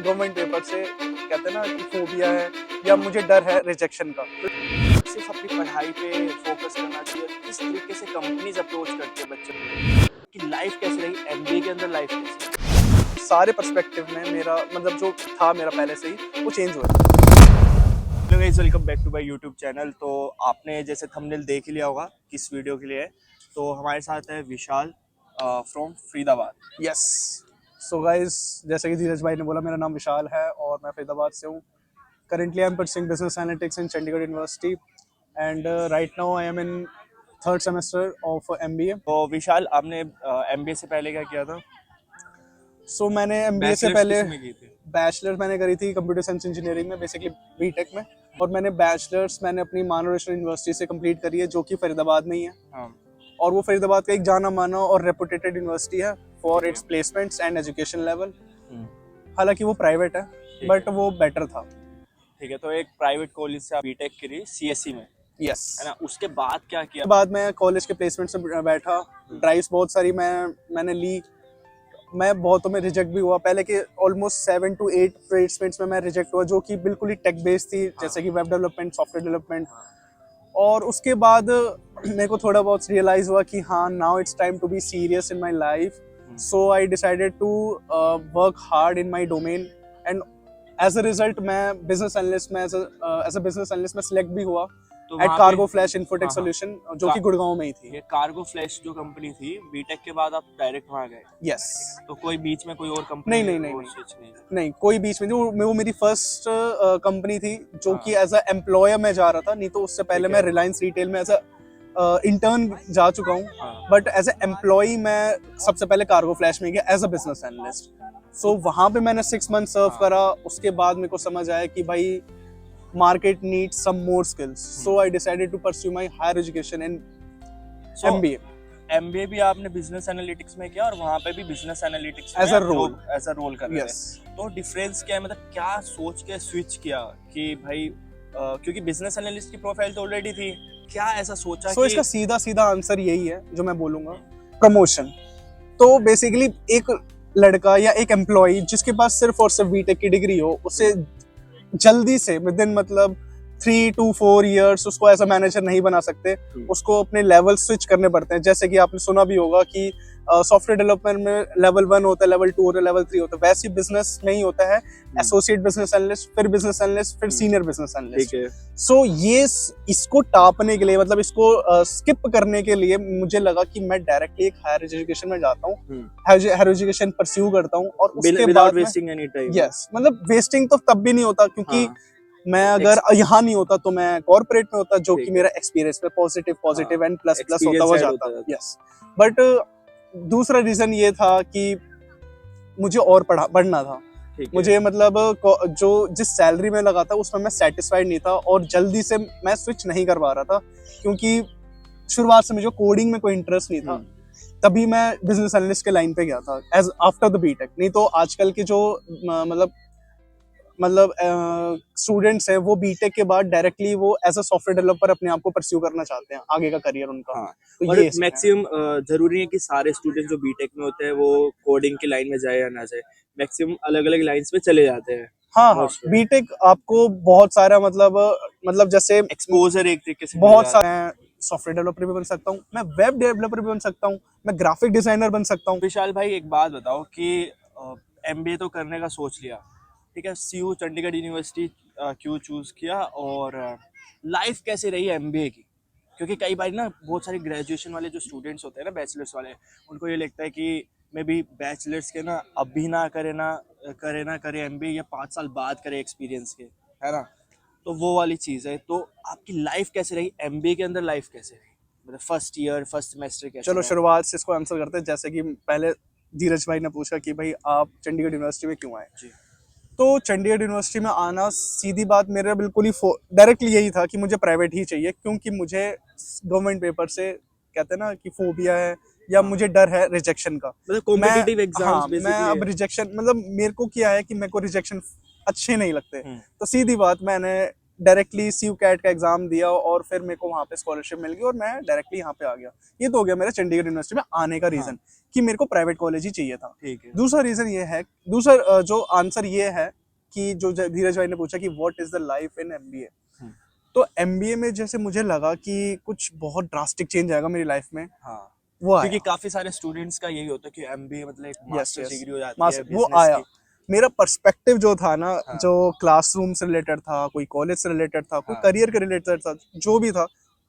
Government paper से कहते हैं ना कि फोबिया है या मुझे डर है रिजेक्शन का। सिर्फ अपनी पढ़ाई पे फोकस करना चाहिए। किस तरीके से कंपनीज अप्रोच करती है बच्चों की लाइफ कैसी रही, एमबीए के अंदर लाइफ कैसी? सारे पर्सपेक्टिव में मेरा मतलब जो था मेरा पहले से ही वो चेंज हुआ। Hello guys, welcome back to my YouTube channel. तो आपने जैसे थंबनेल देख ही लिया होगा किस वीडियो के लिए है। तो हमारे साथ है Vishal from Faridabad. Yes, so guys, जैसे कि धीरज भाई ने बोला, मेरा नाम विशाल है और मैं फरीदाबाद से हूँ। Currently I'm pursuing business analytics in Chandigarh University and right now I am in third semester of MBA. तो विशाल, आपने एमबीए से पहले क्या किया था? So मैंने MBA से बैचलर्स पहले किस में की थी? बैचलर मैंने करी थी कंप्यूटर साइंस इंजीनियरिंग में, बेसिकली बीटेक में। और मैंने बैचलर्स अपनी मानो वैष्णो यूनिवर्सिटी से कंप्लीट करी है, जो कि फरीदाबाद में ही है। हाँ। और वो फरीदाबाद का एक जाना माना और रेपुटेटेड यूनिवर्सिटी है for its placements and education level. हालांकि वो प्राइवेट है बट वो बेटर था। ठीक है, तो एक प्राइवेट कॉलेज से आप बीटेक करी सीएससी में, यस। है ना? उसके बाद क्या किया? बाद मैं कॉलेज के प्लेसमेंट से बैठा, ड्राइव्स बहुत सारी मैंने ली। मैं बहुतों में रिजेक्ट भी हुआ। पहले के ऑलमोस्ट 7 to 8 प्लेसमेंट्स में मैं रिजेक्ट हुआ, जो कि बिल्कुल ही टेक बेस्ड थी, जैसे कि वेब डेवलपमेंट, सॉफ्टवेयर डेवलपमेंट। और उसके बाद मेरे को थोड़ा बहुत रियलाइज हुआ कि हाँ, now it's time to be serious in my life. So I decided to work hard in my domain and as a result मैं बिजनेस एनालिस्ट में एज अ बिजनेस एनालिस्ट में सिलेक्ट भी हुआ तो एट वहाँ कार्गो पे- flash infotech हाँ, solution, जो कि गुड़गांव में ही थी। ये कार्गो फ्लैश जो कंपनी थी, बीटेक के बाद आप डायरेक्ट वहाँ गए? यस। तो कोई बीच में कोई और कंपनी नहीं। स्विच नहीं? नहीं, कोई बीच में नहीं। वो मेरी फर्स्ट कंपनी थी जो हाँ। कि एज अ एम्प्लॉयर मैं जा रहा था। नहीं तो उससे पहले ठीक है। मैं रिलायंस रिटेल में एज अ इंटर्न जा चुका हूँ। हाँ। बट एज अ एम्प्लॉय मैं सबसे पहले कार्गो फ्लैश में गया एज अ बिजनेस एनालिस्ट। सो वहाँ पे मैंने 6 मंथ सर्व हाँ। करा। उसके बाद मेरे को समझ आया कि भाई market needs some more skills, so I decided to pursue my higher education in So, MBA. MBA भी आपने बिजनेस एनालिटिक्स में किया और वहाँ पे भी business analytics As a role. As a role कर रहे यस। थे। तो डिफरेंस क्या है, मतलब क्या सोच के स्विच किया कि भाई क्योंकि बिजनेस एनालिस्ट की प्रोफाइल तो ऑलरेडी थी, क्या ऐसा सोचा सो कि इसका सीधा सीधा आंसर यही है जो मैं बोलूंगा, प्रमोशन। तो बेसिकली एक लड़का या एक एम्प्लॉय जिसके पास सिर्फ और सिर्फ बीटेक की डिग्री हो, उसे जल्दी से विद इन मतलब 3 to 4 years उसको ऐसा मैनेजर नहीं बना सकते। उसको अपने लेवल स्विच करने पड़ते हैं। जैसे कि आपने सुना भी होगा कि सॉफ्टवेयर डेवलपमेंट में लेवल 1 होता है, लेवल 2 होता है, लेवल 3 होता है। वैसे बिजनेस में ही होता है एसोसिएट बिजनेस एनालिस्ट, फिर बिजनेस एनालिस्ट, फिर सीनियर बिजनेस एनालिस्ट। ठीक है। सो ये इसको टापने के लिए, मतलब इसको स्किप करने के लिए मुझे लगा कि मैं डायरेक्टली एक हायर एजुकेशन में जाता हूँ, हायर एजुकेशन परस्यू करता हूँ और उसके विदाउट बाद वेस्टिंग एनी टाइम। यस, मतलब वेस्टिंग तो तब भी नहीं होता, क्योंकि हाँ। मैं अगर यहाँ नहीं होता तो मैं कॉर्पोरेट में होता, जो ठीक कि है। मेरा एक्सपीरियंस में पॉजिटिव एंड प्लस होता Experience हुआ add जाता। होता यस, बट दूसरा रीजन ये था कि मुझे और बढ़ना था। ठीक है। मुझे मतलब जो जिस सैलरी में लगा था उसमें मैं सेटिस्फाइड नहीं था और जल्दी से मैं स्विच नहीं कर पा रहा था, क्योंकि शुरुआत से मुझे कोडिंग में कोई इंटरेस्ट नहीं था। तभी मैं बिजनेस एनालिस्ट के लाइन पे गया था एज आफ्टर द बीटेक। नहीं तो आजकल के जो मतलब स्टूडेंट्स हैं, वो बीटेक के बाद डायरेक्टली वो एज अ सॉफ्टवेयर डेवलपर अपने आप को परस्यू करना चाहते हैं, आगे का करियर उनका। हाँ। तो और ये मैक्सिमम जरूरी है कि सारे स्टूडेंट जो बीटेक में होते हैं वो कोडिंग की लाइन में जाए या ना जाए, मैक्सिमम अलग अलग लाइंस में चले जाते हैं। हाँ, बीटेक आपको बहुत सारा मतलब जैसे एक्सपोजर एक तरीके से बहुत सारे, सॉफ्टवेयर डेवलपर भी बन सकता हूँ, मैं वेब डेवलपर भी बन सकता हूँ, मैं ग्राफिक डिजाइनर बन सकता हूँ। विशाल भाई, एक बात बताओ कि एमबीए तो करने का सोच लिया, ठीक है, सीयू चंडीगढ़ यूनिवर्सिटी क्यों चूज किया, और लाइफ कैसे रही एमबीए की? क्योंकि कई बार ना बहुत सारे ग्रेजुएशन वाले जो स्टूडेंट्स होते हैं ना, बैचलर्स वाले, उनको ये लगता है कि मे बी बैचलर्स के ना अभी ना करे एमबीए, या 5 साल बाद करे एक्सपीरियंस के, है ना? तो वो वाली चीज़ है। तो आपकी लाइफ कैसे रही एमबीए के अंदर, लाइफ कैसे रही, मतलब फर्स्ट ईयर फर्स्ट सेमेस्टर कैसे चलो रहा? शुरुआत से इसको आंसर करते हैं। जैसे कि पहले धीरज भाई ने पूछा कि भाई आप चंडीगढ़ यूनिवर्सिटी में क्यों आए। जी। तो चंडीगढ़ यूनिवर्सिटी में आना, सीधी बात, मेरा बिल्कुल ही डायरेक्टली यही था कि मुझे प्राइवेट ही चाहिए, क्योंकि मुझे गवर्नमेंट पेपर से कहते हैं ना कि फोबिया है या मुझे डर है रिजेक्शन का। मतलब कॉम्पिटिटिव हाँ, एग्जाम्स मैं बेसिकली अब रिजेक्शन, मतलब मेरे को क्या है कि मेरे को रिजेक्शन अच्छे नहीं लगते। हम्म। तो सीधी बात, मैंने डायरेक्टली सी कैट का एग्जाम दिया और फिर मेरे को वहाँ पे स्कॉलरशिप मिल गई और मैं डायरेक्टली यहाँ पे आ गया। ये तो हो गया मेरा चंडीगढ़ यूनिवर्सिटी में आने का रीजन, कि मेरे को प्राइवेट कॉलेज ही चाहिए था। ठीक है। दूसरा रीजन ये है, दूसरा जो आंसर ये है कि जो धीरज भाई ने पूछा कि what is the life in MBA, तो एमबीए में जैसे मुझे लगा कि कुछ बहुत ड्रास्टिक चेंज आएगा मेरी लाइफ में, हाँ, वो क्योंकि आया। काफी सारे स्टूडेंट्स का यही होता है कि एमबीए मतलब एक मास्टर्स डिग्री हो जाती है वो business आया। की। मेरा पर्सपेक्टिव जो था ना, हाँ। जो क्लासरूम से रिलेटेड था, कोई कॉलेज से रिलेटेड था, कोई हाँ। करियर के रिलेटेड था, जो भी था,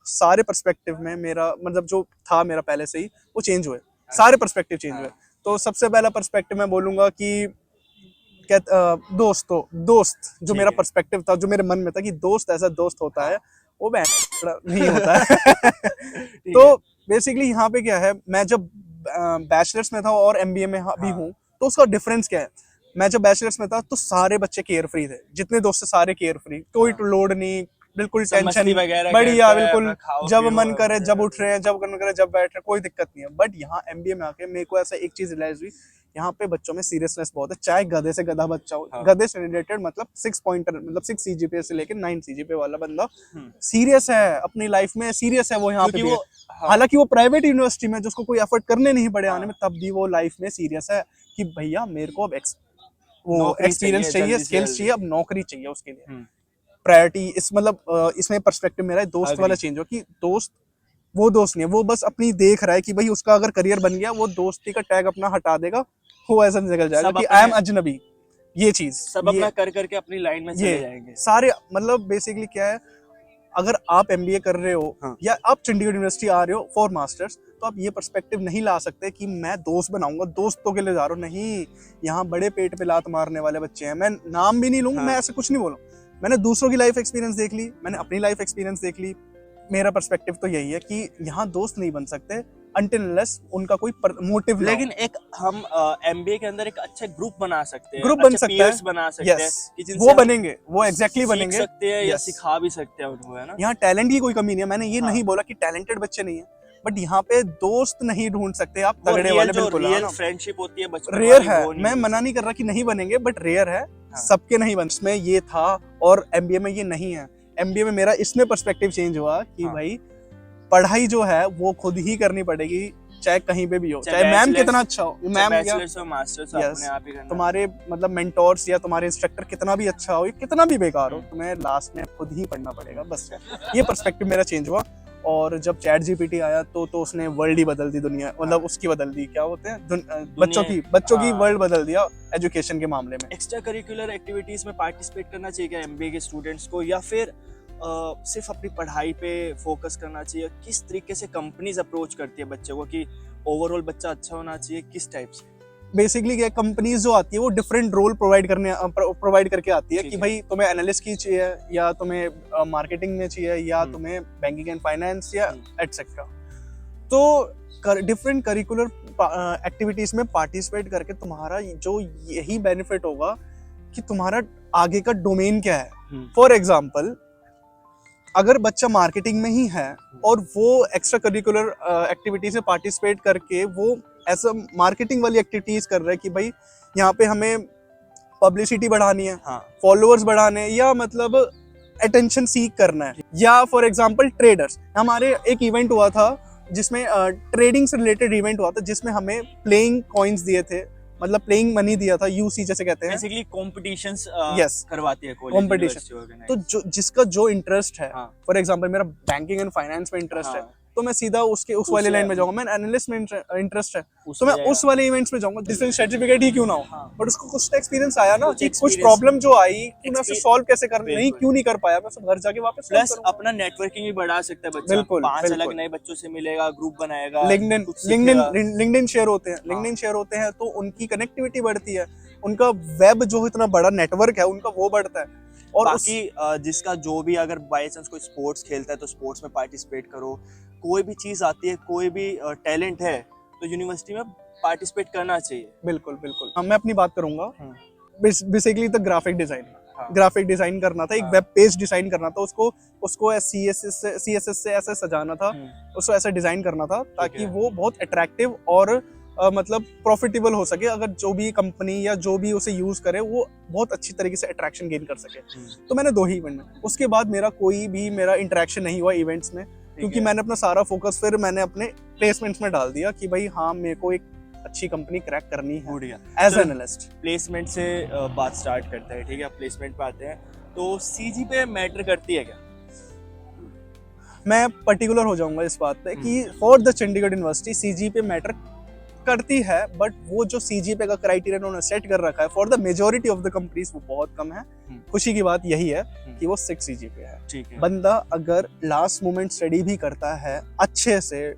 सारे पर्सपेक्टिव में मेरा मतलब जो था मेरा पहले से ही वो चेंज हुए, सारे पर्सपेक्टिव चेंज हुए। तो सबसे पहला पर्सपेक्टिव मैं बोलूंगा कि दोस्त जो ठीक मेरा है। पर्सपेक्टिव था, जो मेरे मन में था कि दोस्त ऐसा दोस्त होता है, वो नहीं होता है। तो बेसिकली यहाँ पे क्या है, मैं जब बैचलर्स में था और एमबीए में भी हूँ, तो उसका डिफरेंस क्या है। मैं जब बैचलर्स में था तो सारे बच्चे केयर फ्री थे, जितने दोस्त थे सारे केयर फ्री, कोई लोड नहीं, बिल्कुल सब टेंशन मस्ती वगैरह बढ़िया, करते हैं, बिल्कुल अपना खाओ जब पियो मन करे वगैरह। जब उठ रहे हैं, जब मन करे जब बैठ रहे हैं, कोई दिक्कत नहीं है। बट यहाँ एमबीए में आके मेरे को ऐसा एक चीज रियलाइज हुई, यहाँ पे बच्चों में सीरियसनेस बहुत है, चाहे गधे से गधा बच्चा हो। गधे से रिलेटेड मतलब 6 पॉइंटर, मतलब 6 सीजीपीए से लेकर 9 सीजीपीए वाला बंदा सीरियस है अपनी लाइफ में, सीरियस है वो यहाँ पे भी है। हालांकि वो प्राइवेट यूनिवर्सिटी में, जिसको कोई एफर्ट करने नहीं पड़े आने में, तब भी वो लाइफ में सीरियस है कि भैया मेरे को अब वो एक्सपीरियंस चाहिए, स्किल्स चाहिए, अब नौकरी चाहिए उसके लिए प्रायोरिटी। इस मतलब इसमें पर्सपेक्टिव मेरा दोस्त वाला चेंज हो कि दोस्त वो दोस्त नहीं है, वो बस अपनी देख रहा है कि भाई उसका अगर करियर बन गया, वो दोस्ती का टैग अपना हटा देगा, वो ऐसा निकल जाएगा कि आई एम अजनबी। ये चीज सब अपना कर करके अपनी लाइन में चले जाएंगे सारे। मतलब बेसिकली क्या है, अगर आप एमबीए कर रहे हो या आप चंडीगढ़ यूनिवर्सिटी आ रहे हो फॉर मास्टर्स, तो आप ये पर्सपेक्टिव नहीं ला सकते कि मैं दोस्त बनाऊंगा, दोस्तों के लिए जा रहा हूँ। नहीं, यहाँ बड़े पेट पे लात मारने वाले बच्चे हैं। मैं नाम भी नहीं लूंगा, मैं ऐसे कुछ नहीं बोलूँ। मैंने दूसरों की लाइफ एक्सपीरियंस देख ली, मैंने अपनी लाइफ एक्सपीरियंस देख ली। मेरा पर्सपेक्टिव तो यही है कि यहाँ दोस्त नहीं बन सकते अनटिल अनलेस उनका कोई मोटिव। लेकिन एक हम एमबीए के अंदर एक अच्छा ग्रुप बना सकते हैं, ग्रुप बन सकता है, बना सकते हैं कि जिनसे वो बनेंगे, वो एग्जैक्टली बनेंगे, सकते हैं या सिखा भी सकते हैं उनको, है ना। यहाँ टैलेंट की कोई कमी नहीं है, मैंने ये नहीं बोला कि टैलेंटेड बच्चे नहीं है, बट यहाँ पे दोस्त नहीं ढूंढ सकते आप तगड़े वाले। बिल्कुल रियल फ्रेंडशिप होती है बचपन रेयर है, मैं मना नहीं कर रहा कि नहीं बनेंगे, बट रेयर है, सबके नहीं बन। इसमें ये था और एमबीए में ये नहीं है। एमबीए में मेरा इसमें पर्सपेक्टिव चेंज हुआ कि भाई पढ़ाई जो है वो खुद ही करनी पड़ेगी, चाहे कहीं पे भी हो, चाहे मैम कितना अच्छा हो, मैम बैचलर्स और मास्टर्स अपने आप ही करना। तुम्हारे मतलब मेंटोर्स या तुम्हारे इंस्ट्रक्टर कितना भी अच्छा हो, कितना भी बेकार हो, तुम्हें लास्ट में खुद ही पढ़ना पड़ेगा। बस ये पर्सपेक्टिव मेरा चेंज हुआ। और जब चैट जीपीटी आया तो उसने वर्ल्ड ही बदल दी, दुनिया मतलब उसकी बदल दी, क्या होते हैं बच्चों की वर्ल्ड बदल दिया एजुकेशन के मामले में। एक्स्ट्रा करिकुलर एक्टिविटीज में पार्टिसिपेट करना चाहिए क्या एमबीए के स्टूडेंट्स को, या फिर सिर्फ अपनी पढ़ाई पे फोकस करना चाहिए? किस तरीके से कंपनीज अप्रोच करती है बच्चों को कि ओवरऑल बच्चा अच्छा होना चाहिए, किस टाइप से? बेसिकली क्या, कंपनीज जो आती है वो डिफरेंट रोल प्रोवाइड करके आती है कि भाई तुम्हें एनालिस्ट की चाहिए, या तुम्हें मार्केटिंग में चाहिए, या तुम्हें बैंकिंग एंड फाइनेंस या एटसेट्रा। तो डिफरेंट करिकुलर एक्टिविटीज में पार्टिसिपेट करके तुम्हारा जो यही बेनिफिट होगा कि तुम्हारा आगे का डोमेन क्या है। फॉर एग्जाम्पल, अगर बच्चा मार्केटिंग में ही है और वो एक्स्ट्रा करिकुलर एक्टिविटीज में पार्टिसिपेट करके वो ऐसा मार्केटिंग वाली एक्टिविटीज कर रहा है कि भाई यहाँ पे हमें पब्लिसिटी बढ़ानी है, फॉलोअर्स बढ़ाने, या मतलब अटेंशन सीक करना है, या फॉर एग्जांपल ट्रेडर्स। हमारे एक इवेंट हुआ था जिसमें ट्रेडिंग से रिलेटेड इवेंट हुआ था, जिसमें हमें प्लेइंग कॉइन्स दिए थे, मतलब प्लेइंग मनी दिया था, यूसी जैसे कहते हैं। बेसिकली कॉम्पिटिशंस यस करवाती है कॉम्पिटिशन। तो जिसका जो इंटरेस्ट है, फॉर एग्जांपल मेरा बैंकिंग एंड फाइनेंस में इंटरेस्ट है, तो मैं सीधा उस वाले लाइन में जाऊंगा। मैं एनालिस्ट में इंटरेस्ट है तो मैं उस वाले इवेंट्स में जाऊंगा, जिसमें सर्टिफिकेट ही क्यों ना हो, बट उसको कुछ एक्सपीरियंस आया ना कि कुछ प्रॉब्लम जो आई कि मैं उसे सॉल्व कैसे कर नहीं क्यों नहीं कर पाया, मैं सब घर जाके वापस प्लस अपना नेटवर्किंग भी बढ़ा सकता है बच्चा। 5 अलग नए बच्चों से मिलेगा, ग्रुप बनाएगा, लिंक्डइन शेयर होते हैं तो उनकी कनेक्टिविटी बढ़ती है, उनका वेब जो इतना बड़ा नेटवर्क है उनका वो बढ़ता है। और बाकी जिसका जो भी, अगर बाय चांस कोई स्पोर्ट्स खेलता है तो स्पोर्ट्स में पार्टिसिपेट करो, कोई भी चीज आती है, कोई भी टैलेंट है तो यूनिवर्सिटी में पार्टिसिपेट करना चाहिए। बिल्कुल। मैं अपनी बात करूंगा, बेसिकली तो ग्राफिक डिजाइन करना था, एक वेब पेज डिजाइन करना था, उसको CSS से ऐसे सजाना था, उसको ऐसे डिजाइन करना था ताकि वो बहुत अट्रैक्टिव और मतलब प्रॉफिटेबल हो सके, अगर जो भी कंपनी या जो भी उसे यूज करे वो बहुत अच्छी तरीके से अट्रैक्शन गेन कर सके। तो मैंने 2 ही इवेंट में, उसके बाद मेरा कोई भी मेरा इंटरेक्शन नहीं हुआ इवेंट्स में, क्योंकि मैंने अपना सारा फोकस फिर मैंने अपने प्लेसमेंट्स में डाल दिया कि भाई हाँ मेरे को एक अच्छी कंपनी क्रैक करनी है बढ़िया। As analyst. प्लेसमेंट से बात स्टार्ट करते हैं, ठीक है, प्लेसमेंट पे आते हैं। तो सीजी पे मैटर करती है क्या? मैं पर्टिकुलर हो जाऊंगा इस बात पे कि for the Chandigarh university CG पे मैटर करती है, बट वो जो सीजीपीए का क्राइटेरिया उन्होंने सेट कर रखा है for the majority of the companies वो बहुत कम है। खुशी की बात यही है कि वो 6 सीजीपीए है। ठीक है। बंदा अगर लास्ट मोमेंट स्टडी भी करता है अच्छे से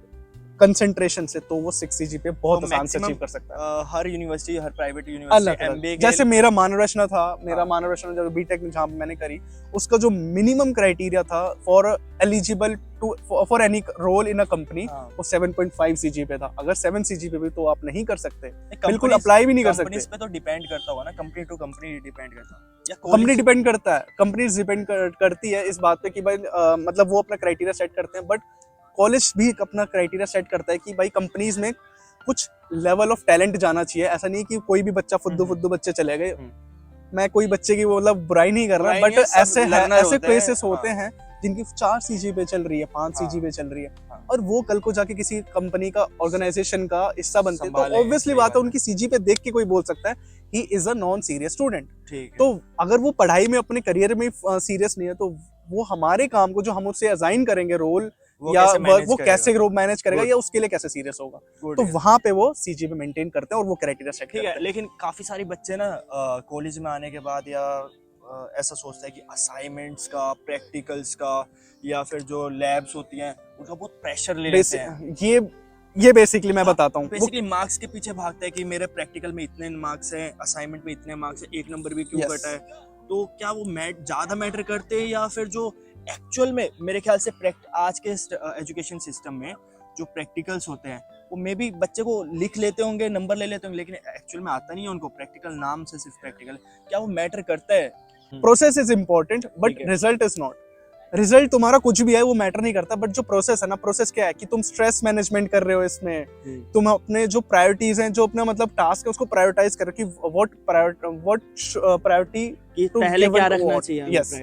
कंसंट्रेशन से तो वो 6 सीजीपीए बहुत आसान से अचीव कर सकता है। हर यूनिवर्सिटी, हर प्राइवेट अलग यूनिवर्सिटी अलग, एमबीए जैसे मेरा मानव था, मेरा हाँ। मानव रचना जब बीटेक में जहाँ पे मैंने करी, उसका जो मिनिमम क्राइटेरिया था for eligible to for any role in a company वो 7.5 सीजीपीए था। अगर 7 सीजीपीए भी तो आप नहीं कर सकते, बिल्कुल अप्लाई भी नहीं कर सकते। इस पे तो डिपेंड करता होगा ना, कंपनी टू कंपनी डिपेंड करता है या कंपनी डिपेंड करता है, कंपनी डिपेंड करती है इस बात पे कि भाई मतलब वो अपना क्राइटेरिया सेट करते हैं, बट कॉलेज भी अपना क्राइटेरिया सेट करता है कि भाई कंपनीज में कुछ लेवल ऑफ टैलेंट जाना चाहिए। ऐसा नहीं कि कोई भी बच्चा फुद्दू बच्चे चले गए। मैं कोई बच्चे की मतलब बुराई नहीं कर रहा, बट ऐसे है, ऐसे केसेस होते हैं जिनकी 4 सीजीपीए चल रही है, 5 सीजीपीए चल रही है, और वो कल को जाके किसी कंपनी का ऑर्गेनाइजेशन का हिस्सा बनते हैं, तो ऑब्वियसली बात है उनकी सीजीपीए देख के कोई बोल सकता है he is a non serious student. तो अगर वो पढ़ाई में अपने करियर में सीरियस नहीं है तो वो हमारे काम को जो हम उससे असाइन करेंगे रोल या वो कैसे मैनेज करेगा या उसके लिए कैसे सीरियस होगा, तो वहां पे वो सीजीपीए मेंटेन करते हैं और वो क्राइटेरिया सेट करते हैं। लेकिन काफी सारे बच्चे ना कॉलेज में आने के बाद या ऐसा सोचता है कि असाइनमेंट्स का, प्रैक्टिकल्स का या फिर जो लैब्स होती हैं उनका बहुत प्रेशर ले लेते हैं। ये बेसिकली मैं बताता हूँ, बेसिकली मार्क्स के पीछे भागता है कि मेरे प्रैक्टिकल में इतने मार्क्स हैं, असाइनमेंट में इतने मार्क्स हैं, 1 नंबर भी क्यों कटा है। तो क्या वो ज्यादा मैटर करते हैं या फिर जो एक्चुअल में, मेरे ख्याल से आज के एजुकेशन सिस्टम में जो प्रैक्टिकल्स होते हैं वो मे बी बच्चे को लिख लेते होंगे, नंबर ले लेते होंगे, लेकिन एक्चुअल में आता नहीं है उनको प्रैक्टिकल, नाम से सिर्फ प्रैक्टिकल। क्या वो मैटर करता है? Process is important but result is not. Result तुम्हारा कुछ भी है वो मैटर नहीं करता, बट जो प्रोसेस है ना, प्रोसेस क्या है कि तुम स्ट्रेस मैनेजमेंट कर रहे हो इसमें, तुम अपने जो प्रायोरिटीज हैं, जो अपना मतलब टास्क है उसको प्रायोरिटाइज करो कि व्हाट प्रायोरिटी पहले क्या रखना चाहिए। यस,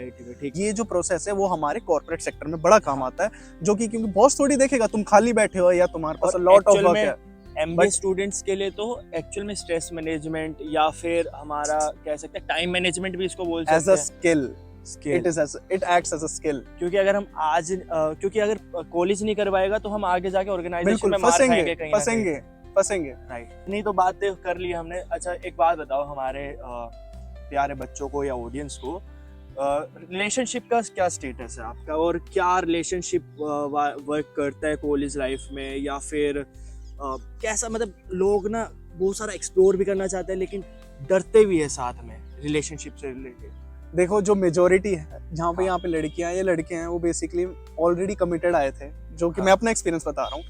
ये जो प्रोसेस है वो हमारे कॉर्पोरेट सेक्टर में बड़ा काम आता है, जो कि क्योंकि बॉस थोड़ी देखेगा तुम खाली बैठे हो या तुम्हारे पास लॉट ऑफ वर्क है। एमबीए स्टूडेंट्स के लिए तो एक्चुअल में स्ट्रेस मैनेजमेंट या फिर हमारा कह सकते हैं टाइम मैनेजमेंट भी इसको बोल सकते हैं as a skill. It acts as a skill। क्योंकि अगर हम आज क्योंकि अगर कॉलेज नहीं करवाएगा तो हम आगे जाके ऑर्गेनाइजेशन में मार खाएंगे, फंसेंगे। राइट, नहीं तो बात कर ली हमने। अच्छा एक बात बताओ हमारे प्यारे बच्चों को या ऑडियंस को, रिलेशनशिप का क्या स्टेटस है आपका और क्या रिलेशनशिप वर्क करता है कॉलेज लाइफ में, या फिर कैसा, मतलब लोग ना बहुत सारा एक्सप्लोर भी करना चाहते हैं लेकिन डरते भी है साथ में रिलेशनशिप से रिलेटेड। देखो जो मेजोरिटी है जहाँ पे यहाँ पे लड़कियां या लड़के हैं वो बेसिकली ऑलरेडी कमिटेड आए थे, जो कि मैं अपना एक्सपीरियंस बता रहा हूँ।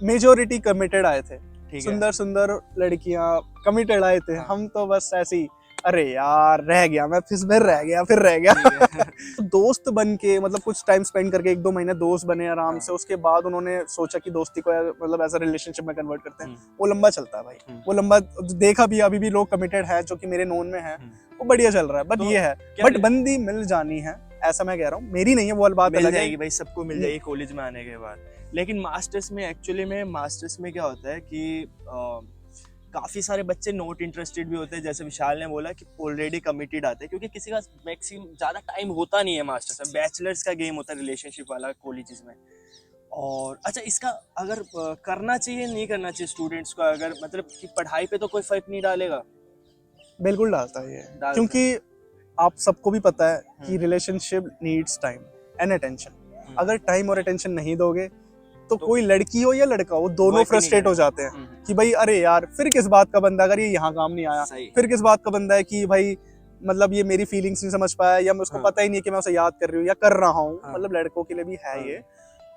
मेजोरिटी कमिटेड आए थे, सुंदर सुंदर लड़कियां कमिटेड आए थे। हम तो बस ऐसे ही अरे यार रह गया मैं, फिर रह गया तो दोस्त बन के मतलब कुछ टाइम स्पेंड करके 1-2 महीने दोस्त बने आराम से, उसके बाद उन्होंने सोचा कि दोस्ती को मतलब ऐसा रिलेशनशिप में कन्वर्ट करते हैं। वो लंबा चलता है भाई, वो लंबा देखा भी, अभी भी लोग कमिटेड है जो कि मेरे नोन में है, वो बढ़िया चल रहा है। बट ये है, बट बंदी मिल जानी है ऐसा मैं कह रहा हूँ, मेरी नहीं है वो बात अलग है भाई, सबको मिल जाएगी कॉलेज में आने के बाद। लेकिन मास्टर्स में एक्चुअली में मास्टर्स में क्या होता है कि काफी सारे बच्चे नॉट इंटरेस्टेड भी होते हैं, जैसे विशाल ने बोला कि ऑलरेडी कमिटेड आते हैं, क्योंकि किसी का मैक्सिमम ज्यादा टाइम होता नहीं है मास्टर्स में, बैचलर्स का गेम होता है रिलेशनशिप वाला कॉलेजेस में। और अच्छा इसका अगर करना चाहिए नहीं करना चाहिए स्टूडेंट्स को, अगर मतलब कि पढ़ाई पे तो कोई फर्क नहीं डालेगा? बिल्कुल डालता है ये, क्योंकि आप सबको भी पता है कि relationship needs time and attention. अगर टाइम और अटेंशन नहीं दोगे तो कोई लड़की हो या लड़का हो दोनों फ्रस्ट्रेट हो जाते हैं कि भाई अरे यार फिर किस बात का बंदा, अगर ये यहाँ काम नहीं आया, फिर किस बात का बंदा है कि भाई मतलब ये मेरी फीलिंग्स नहीं समझ पाया, या मैं उसको पता ही नहीं कि मैं उसे याद कर रही हूँ या कर रहा हूँ। मतलब लड़कों के लिए भी है ये,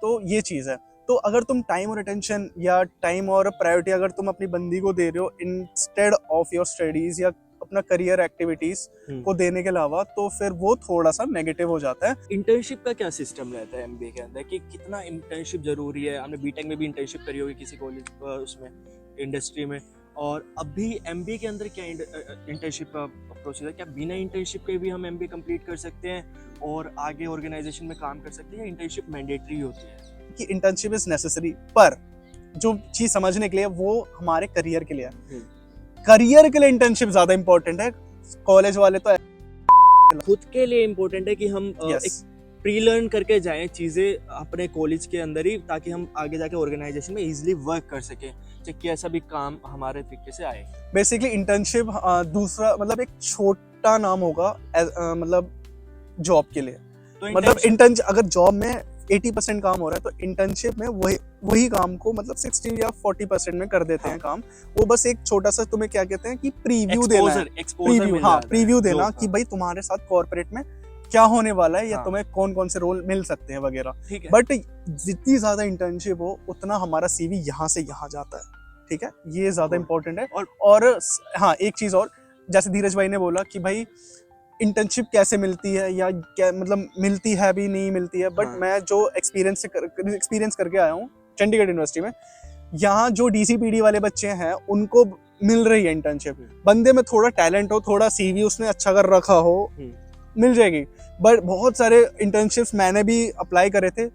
तो ये चीज है। तो अगर तुम टाइम और अटेंशन या टाइम और प्रायोरिटी अगर तुम अपनी बंदी को दे रहे हो इंस्टेड ऑफ योर स्टडीज या अपना करियर एक्टिविटीज को देने के अलावा, तो फिर वो थोड़ा सा नेगेटिव हो जाता है। इंटर्नशिप का क्या सिस्टम रहता है एमबीए के अंदर, कि कितना इंटर्नशिप जरूरी है? हमने बीटेक में भी इंटर्नशिप करी होगी किसी कॉलेज उसमें, इंडस्ट्री में। और अभी एमबीए के अंदर क्या इंटर्नशिप का प्रोसीजर, क्या बिना इंटर्नशिप के भी हम एमबीए कंप्लीट कर सकते हैं और आगे ऑर्गेनाइजेशन में काम कर सकते हैं, या इंटर्नशिप मैंडेटरी होती है? कि इंटर्नशिप इज नेसेसरी, पर जो चीज समझने के लिए वो हमारे करियर के लिए है। करियर के लिए इंटर्नशिप ज्यादा इंपॉर्टेंट है। कॉलेज वाले तो खुद के लिए इम्पोर्टेंट है कि हम एक प्री लर्न करके जाएं चीज़ें अपने कॉलेज के अंदर ही, ताकि हम आगे जाके ऑर्गेनाइजेशन में इजीली वर्क कर सकें, कि ऐसा भी काम हमारे तरीके से आए। बेसिकली इंटर्नशिप दूसरा मतलब एक छोटा नाम होगा मतलब जॉब के लिए। तो मतलब इंटर्न अगर जॉब में 80% काम हो रहा है तो इंटर्नशिप में वही काम को मतलब 60 या 40% में कर देते हैं काम। वो बस एक छोटा सा तुम्हें क्या कहते हैं कि प्रीव्यू देना है, प्रीव्यू देना कि भाई तुम्हारे साथ कॉर्पोरेट में क्या होने वाला है, या तुम्हें कौन कौन से रोल मिल सकते हैं वगैरह। बट जितनी ज्यादा इंटर्नशिप हो उतना हमारा सीवी यहाँ से यहाँ जाता है, ठीक है, ये ज्यादा इंपॉर्टेंट है। और हाँ, एक चीज और, जैसे धीरज भाई ने बोला कि भाई इंटर्नशिप कैसे मिलती है, या क्या मतलब मिलती है भी नहीं मिलती है, बट मैं जो एक्सपीरियंस करके आया हूँ चंडीगढ़ यूनिवर्सिटी में, यहाँ जो डीसीपीडी वाले बच्चे हैं उनको मिल रही है इंटर्नशिप। बंदे में थोड़ा टैलेंट हो, थोड़ा सीवी उसने अच्छा कर रखा हो, मिल जाएगी। बट बहुत सारे इंटर्नशिप्स मैंने भी अप्लाई करे थे,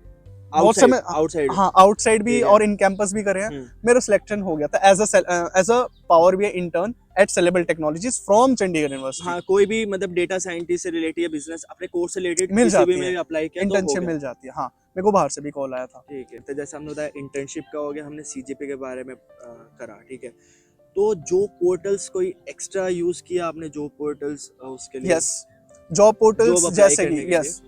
बहुत समय आउटसाइड, हाँ आउटसाइड भी और इन कैंपस भी करे हैं। मेरा सिलेक्शन हो गया था as a power BI intern at Celebal Technologies from Chandigarh University. हाँ, कोई भी मतलब डेटा साइंटिस्ट से रिलेटेड या बिजनेस अपने कोर्स से रिलेटेड मिल जाती है, अप्लाई किया इंटर्नशिप मिल जाती है। हाँ, मेरे को बाहर से भी कॉल आया था। ठीक है, तो जैसे हमने बताया इंटर्नशिप का हो गया, हमने सीजीपी के बारे में करा, ठीक है। तो जॉब पोर्टल्स कोई एक्स्ट्रा यूज किया आपने, जॉब पोर्टल्स उसके लिए? यस, जॉब पोर्टल्स जैसे कि यस,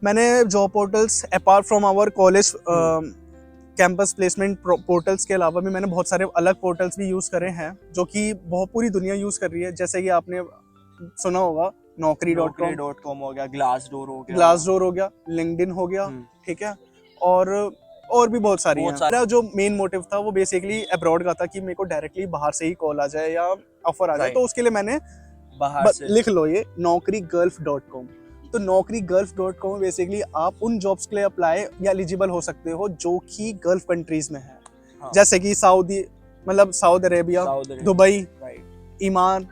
मैंने job portals apart from our college campus placement portals के अलावा भी मैंने बहुत सारे अलग पोर्टल्स भी यूज करे हैं, जो कि बहुत पूरी दुनिया यूज कर रही है। जैसे कि आपने सुना होगा naukri.com हो गया, ग्लासडोर हो गया, लिंक्डइन हो गया, ठीक है, और भी बहुत सारी हैं। मेरा जो मेन मोटिव था वो बेसिकली अब्रॉड का था कि मेरे को डायरेक्टली बाहर से ही कॉल आ जाए या ऑफर आ जाए, तो उसके लिए मैंने बाहर से लिख लो ये naukrigulf.com। तो naukrigulf.com बेसिकली आप उन जॉब्स के लिए अप्लाई या एलिजिबल हो सकते हो जो कि गल्फ कंट्रीज में है। हाँ। जैसे कि सऊदी, मतलब Saudi Arabia, Dubai, Oman,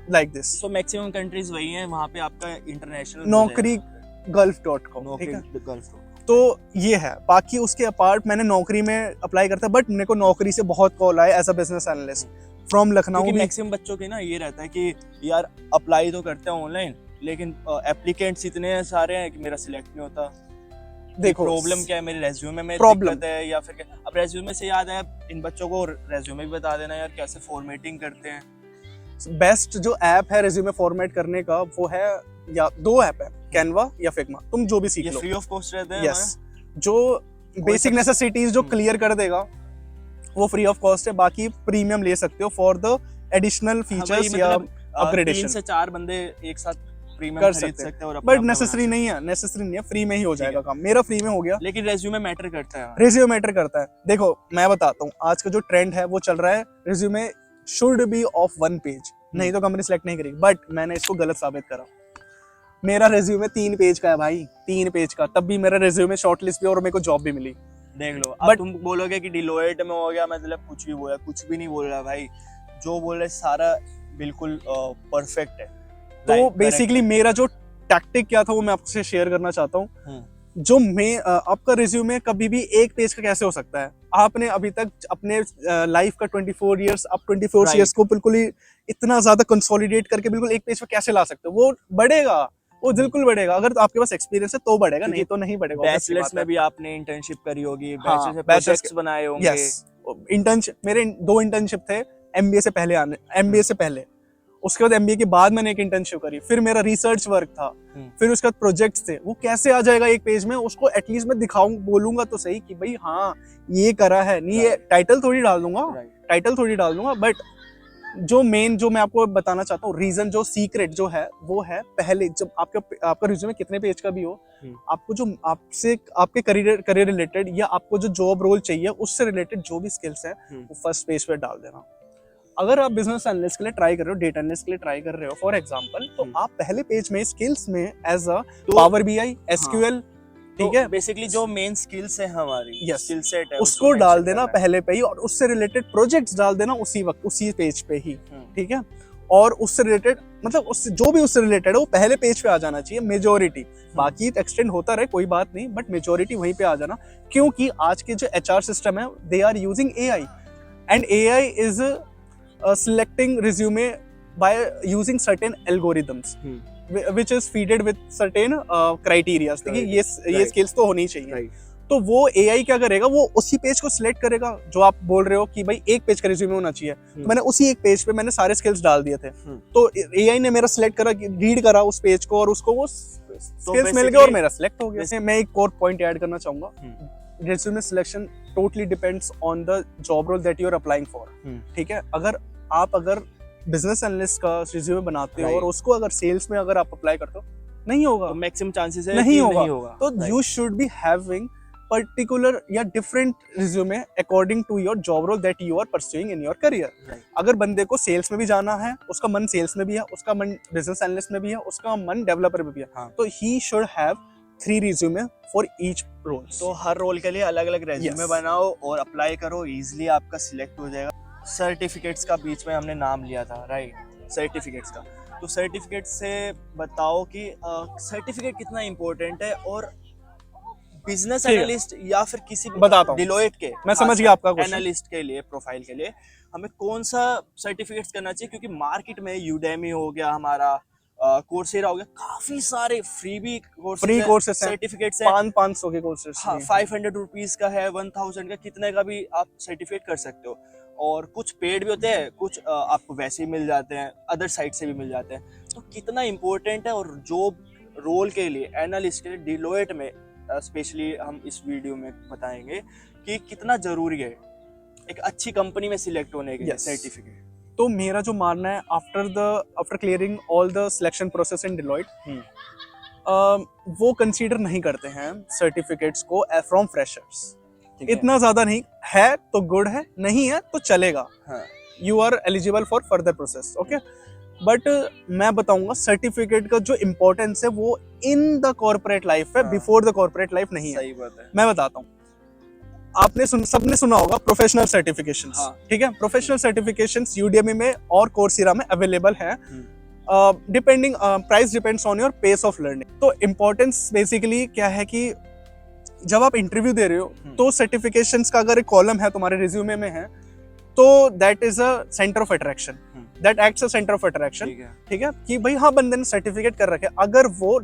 like this. So maximum countries वही हैं, वहाँ पे आपका इंटरनेशनल naukrigulf.com, ठीक है। तो ये है। बाकी उसके अपार्ट मैंने नौकरी में अप्लाई करता, बट मेरे को नौकरी से बहुत कॉल आए as a business analyst from Lucknow. Maximum बच्चों के ना ये रहता है कि यार अप्लाई तो करते हैं ऑनलाइन, लेकिन एप्लीकेंट्स इतने सारे हैं कि मेरा सिलेक्ट नहीं होता। देखो प्रॉब्लम क्या है, मेरे रेज्यूमे में दिक्कत है या फिर क्या? अब रेज्यूमे से याद है, इन बच्चों को रेज्यूमे भी बता देना यार, कैसे फॉर्मेटिंग करते हैं। बेस्ट जो ऐप है रेज्यूमे फॉर्मेट करने का वो है, या दो ऐप है, कैनवा या फिग्मा, तुम जो भी सीख लो। फ्री ऑफ कॉस्ट रहते हैं। यस, जो बेसिक नेसेसिटीज जो क्लियर कर देगा वो फ्री ऑफ कॉस्ट है। बाकी प्रीमियम ले सकते हो फॉर द एडिशनल फीचर्स या अपग्रेडेशन। 3 से 4 बंदे एक साथ प्रीमियम कर खरीद सकते हैं, बट नेसेसरी नहीं है, फ्री में ही हो जाएगा काम। मेरा फ्री में हो गया। लेकिन रेज्यूमे मैटर करता है। रेज्यूमे मैटर करता है। देखो मैं बताता हूँ, आज का जो ट्रेंड है वो चल रहा है resume should be of 1 page, नहीं तो कंपनी सिलेक्ट नहीं करेगी। बट मैंने इसको गलत साबित करा। मेरा रेज्यूमे 3 पेज का है भाई, 3 पेज का, तब भी मेरा रेज्यूमे शॉर्टलिस्ट भी और मेरे को जॉब भी मिली। देख लो, अब तुम बोलोगे कि डिलोएट में हो गया, मतलब कुछ भी बोला, कुछ भी नहीं बोल रहा भाई, जो बोल रहे सारा बिल्कुल परफेक्ट है। तो बेसिकली मेरा जो टैक्टिक क्या था वो मैं आपसे शेयर करना चाहता हूँ। जो मैं आपका रिज्यूमे कभी भी 1 पेज का कैसे हो सकता है? आपने अभी तक अपने लाइफ का 24 इयर्स, आप 24 इयर्स को बिल्कुल ही इतना ज्यादा कंसोलिडेट करके बिल्कुल 1 पेज पे कैसे ला सकते हो? वो बढ़ेगा, वो बिल्कुल बढ़ेगा। अगर आपके पास एक्सपीरियंस है तो बढ़ेगा, नहीं तो नहीं बढ़ेगा। बैचलर्स में भी आपने इंटर्नशिप करी होगी, बैचलर्स में प्रोजेक्ट्स बनाए होंगे। यस, इंटर्नशिप मेरे 2 इंटर्नशिप थे एमबीए से पहले। उसके बाद एमबीए के बाद मैंने एक इंटर्नशिप करी, फिर मेरा रिसर्च वर्क था, फिर उसके बाद प्रोजेक्ट्स थे। वो कैसे आ जाएगा 1 पेज में? उसको एटलीस्ट मैं दिखाऊं, बोलूंगा तो सही कि भाई हाँ ये करा है। नहीं ये टाइटल थोड़ी डाल दूंगा, बट जो मेन जो मैं आपको बताना चाहता हूँ, रीजन जो सीक्रेट जो है वो है, पहले जब आपका रिज्यूमे कितने पेज का भी हो, आपको जो आपके करियर रिलेटेड या आपको जो जॉब रोल चाहिए उससे रिलेटेड जो भी स्किल्स है वो फर्स्ट पेज पे डाल देना। अगर आप बिजनेस एनालिस्ट के लिए ट्राई कर रहे हो, डेटा एनालिस्ट के लिए ट्राई कर रहे हो फॉर एग्जांपल, तो आप पहले पेज में स्किल्स में as a power BI, SQL, ठीक है, बेसिकली जो मेन स्किल्स है हमारी, Yes. स्किल सेट है, उसको डाल mention देना करना है। पहले पे ही, और उससे रिलेटेड प्रोजेक्ट्स डाल देना उसी वक्त उसी पेज पे ही, हम्म, ठीक है। और उससे रिलेटेड मतलब उससे जो भी उससे रिलेटेड है वो पहले पेज पे आ जाना चाहिए, मेजोरिटी। बाकी एक्सटेंड होता रहे कोई बात नहीं, बट मेजोरिटी वहीं पे आ जाना, क्योंकि आज के जो एचआर सिस्टम है they are using AI, and AI is selecting resume by using certain algorithms which is feeded with certain criteria, देखिए ये Right. skills तो होनी चाहिए। Right. तो वो AI क्या करेगा, वो उसी पेज को सिलेक्ट करेगा जो आप बोल रहे हो कि भाई एक पेज का रिज्यूमे होना चाहिए, तो मैंने उसी एक पेज पे मैंने सारे स्किल्स डाल दिए थे, तो AI ने मेरा सिलेक्ट करा, रीड करा उस पेज को, और उसको वो स्किल्स मिल गए और मेरा सिलेक्ट हो गया। जैसे मैं एक और पॉइंट ऐड करना चाहूंगा, resume selection totally depends on the job role that you are applying for, ठीक है। अगर बिजनेस एनालिस्ट का रिज्यूमे बनाते हो और उसको अगर सेल्स में अगर आप अप्लाई करते हो, नहीं होगा, मैक्सिमम चांसेस है नहीं कि होगा। नहीं होगा। तो you should be having particular या different resume according to your job role that you are pursuing in your career. अगर बंदे को सेल्स में भी जाना है, उसका मन सेल्स में भी है, उसका मन बिजनेस एनालिस्ट में भी है, उसका मन डेवलपर में भी है, तो ही should have 3 resume for each role. तो हर रोल के लिए अलग अलग रेज्यूमे Yes. बनाओ और अप्लाई करो, इजीली आपका सिलेक्ट हो जाएगा। सर्टिफिकेट्स का बीच में हमने नाम लिया था, राइट, सर्टिफिकेट्स का। तो सर्टिफिकेट से बताओ कि सर्टिफिकेट कितना इम्पोर्टेंट है, और बिजनेस ठीक है। एनालिस्ट या फिर किसी बताता हूँ। डिलोइट के, मैं समझ गया आपका क्वेश्चन। एनालिस्ट के लिए, प्रोफाइल के लिए हमें कौन सा सर्टिफिकेट्स करना चाहिए, क्योंकि मार्केट में यूडेमी हो गया हमारा, कोर्सेरा हो गया, काफी सारे फ्री कोर्सेस हैं, सर्टिफिकेट्स हैं। 500 के कोर्सेस। हाँ, 500 रुपीज का है, 1000 का, कितने का भी आप सर्टिफिकेट कर सकते हो। और कुछ पेड भी होते हैं, कुछ आपको वैसे ही मिल जाते हैं, अदर साइट से भी मिल जाते हैं। तो कितना इम्पोर्टेंट है, और जो रोल के लिए, एनालिस्ट के लिए डिलोइट में स्पेशली हम इस वीडियो में बताएंगे कि कितना जरूरी है एक अच्छी कंपनी में सिलेक्ट होने के लिए सर्टिफिकेट। तो मेरा जो मानना है, after clearing all the selection process in Deloitte, वो कंसीडर नहीं करते हैं सर्टिफिकेट्स को फ्रॉम फ्रेशर्स। इतना ज्यादा नहीं है तो गुड है, नहीं है तो चलेगा, you are eligible for further process, okay. But मैं बताऊंगा सर्टिफिकेट का जो इम्पोर्टेंस है वो इन द कॉर्पोरेट लाइफ है, बिफोर द कॉर्पोरेट लाइफ नहीं है। सही बात है। मैं बताता हूँ, आपने सबने सुना होगा प्रोफेशनल सर्टिफिकेशंस, ठीक है। प्रोफेशनल सर्टिफिकेशंस यूडेमी में और कोर्सेरा में अवेलेबल है, depending price depends on your pace of learning. तो इम्पोर्टेंस बेसिकली क्या है कि जब आप इंटरव्यू दे रहे हो तो सर्टिफिकेशंस का अगर एक कॉलम है तुम्हारे रिज्यूमे में है, तो that is a centre of attraction, that acts a centre of attraction, ठीक है, कि भाई हाँ बंदे ने सर्टिफिकेट कर रखे। अगर वो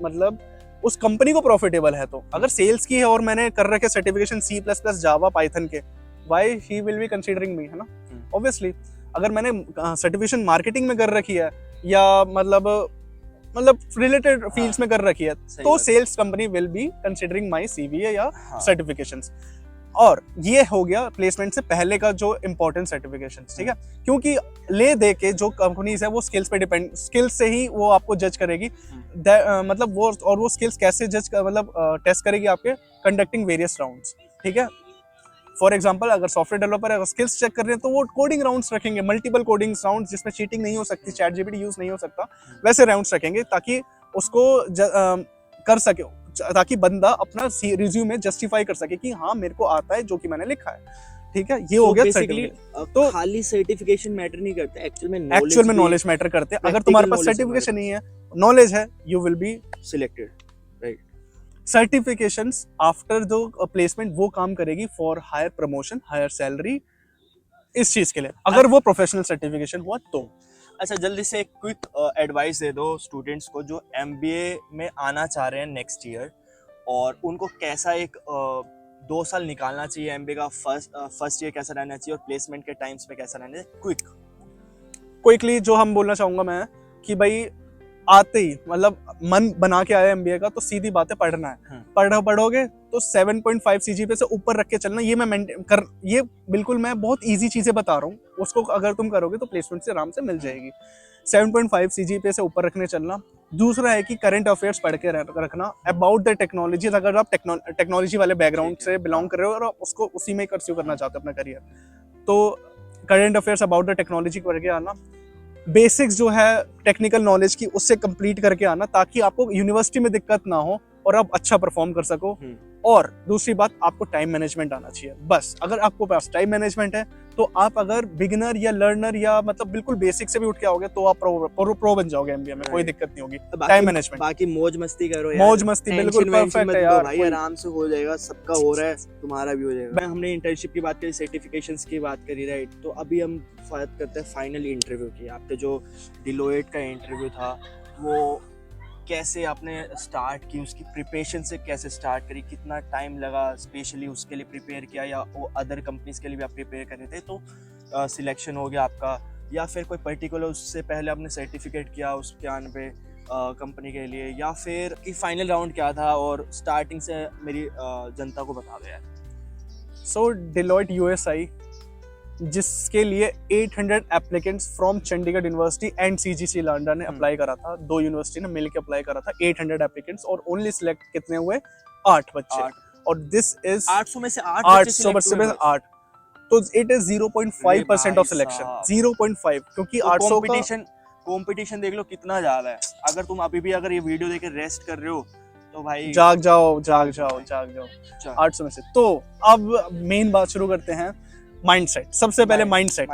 मतलब उस कंपनी को प्रॉफिटेबल है, तो अगर सेल्स की है और मैंने कर रखे सर्टिफिकेशन C++, जावा, पाइथन के, why he will be considering me, है ना, ऑब्वियसली। अगर मैंने सर्टिफिकेशन मार्केटिंग में कर रखी है या मतलब रिलेटेड फील्ड्स में कर रखी है, तो sales company will be considering my CV या सर्टिफिकेशंस। और ये हो गया प्लेसमेंट से पहले का जो इम्पोर्टेंट सर्टिफिकेशन, ठीक है, क्योंकि ले दे के जो कंपनीज है वो स्किल्स पे डिपेंड, स्किल्स से ही वो आपको जज करेगी, मतलब वो स्किल्स कैसे मतलब टेस्ट करेगी आपके, कंडक्टिंग वेरियस राउंड्स, ठीक है। फॉर एग्जांपल अगर सॉफ्टवेयर डेवलपर अगर स्किल्स चेक कर रहे हैं तो वो कोडिंग राउंड्स रखेंगे, मल्टीपल कोडिंग राउंड्स जिसमें चीटिंग नहीं हो सकती, चैट जीपीटी यूज नहीं हो सकता, वैसे राउंड्स रखेंगे ताकि उसको कर सके, ताकि बंदा अपना रिज्यूमे जस्टिफाई कर सके कि हाँ मेरे को आता है जो कि मैंने लिखा है, ठीक है। ये हो गया सर्टिफिकेट। तो खाली सर्टिफिकेशन मैटर नहीं करता, एक्चुअल में नॉलेज मैटर करते हैं। अगर तुम्हारे पास सर्टिफिकेशन नहीं है, नॉलेज है, you will be selected, right. Certifications after the placement वो काम करेगी for higher promotion, higher salary, इस चीज के लिए, अगर वो प्रोफेशनल सर्टिफिकेशन हुआ तो। अच्छा, जल्दी से एक क्विक एडवाइस दे दो स्टूडेंट्स को जो एमबीए में आना चाह रहे हैं नेक्स्ट ईयर, और उनको कैसा एक 2 साल निकालना चाहिए, एमबीए का फर्स्ट ईयर कैसा रहना चाहिए और प्लेसमेंट के टाइम्स पे कैसा रहना चाहिए। क्विकली जो हम बोलना चाहूंगा मैं कि भाई आते ही मतलब मन बना के आया एमबीए का, तो सीधी बात है पढ़ना है, पढ़ोगे तो 7.5 सीजीपीए से ऊपर रख के चलना। ये मैं ये बिल्कुल मैं बहुत इजी चीजें बता रहा हूँ, उसको अगर तुम करोगे तो प्लेसमेंट से आराम से मिल जाएगी। 7.5 सीजीपीए से ऊपर रखने चलना। दूसरा है कि करंट अफेयर्स पढ़ के रखना अबाउट द टेक्नोलॉजी। अगर आप टेक्नोलॉजी वाले बैकग्राउंड से बिलोंग कर रहे हो और आप उसको उसी में परस्यू करना चाहते हो अपना करियर, तो current affairs about the technology पढ़ के आना। बेसिक्स जो है टेक्निकल नॉलेज की उससे कंप्लीट करके आना, ताकि आपको यूनिवर्सिटी में दिक्कत ना हो और आप अच्छा परफॉर्म कर सको। और दूसरी बात, आपको टाइम मैनेजमेंट आना चाहिए। बस अगर आपको पास टाइम मैनेजमेंट है तो आप अगर बिगिनर या लर्नर या मतलब बिल्कुल बेसिक से भी उठ के आओगे तो आप प्रो बन जाओगे एमबीए में, कोई दिक्कत नहीं होगी। टाइम मैनेजमेंट, बाकी मौज मस्ती करो यार, मौज मस्ती बिल्कुल परफेक्ट है यार भाई, आराम से हो जाएगा, सबका हो रहा है, तुम्हारा भी हो जाएगा। हमने इंटर्नशिप की बात करी, सर्टिफिकेशंस की बात करी, राइट? तो अभी हम बात करते हैं फाइनल इंटरव्यू की। आपके जो डिलोएट का इंटरव्यू था वो कैसे आपने स्टार्ट की, उसकी प्रिपरेशन से कैसे स्टार्ट करी, कितना टाइम लगा स्पेशली उसके लिए प्रिपेयर किया, या वो अदर कंपनीज के लिए भी आप प्रिपेयर कर रहे थे तो सिलेक्शन हो गया आपका, या फिर कोई पर्टिकुलर उससे पहले आपने सर्टिफिकेट किया उसके आने पे कंपनी के लिए, या फिर कि फाइनल राउंड क्या था? और स्टार्टिंग से मेरी जनता को बता दो यार। सो डिलॉयट यूएसआई, जिसके लिए 800 applicants from Chandigarh university and CGC Landa ने अप्लाई करा था। 2 यूनिवर्सिटी ने मिलकर अप्लाई करा था। 800 एप्लीकेंट्स और ओनली सिलेक्ट कितने हुए? 8 बच्चे। और दिस इज 800 में से 8 800 बच्चे में 8, तो इट इज 0.5% ऑफ सिलेक्शन। 0.5, क्योंकि 800 का कंपटीशन देख लो कितना ज्यादा है। अगर तुम अभी भी अगर ये वीडियो देख के रेस्ट कर रहे हो तो भाई जाग जाओ 800 में से। तो अब मेन बात शुरू करते हैं, माइंडसेट। सबसे पहले माइंडसेट।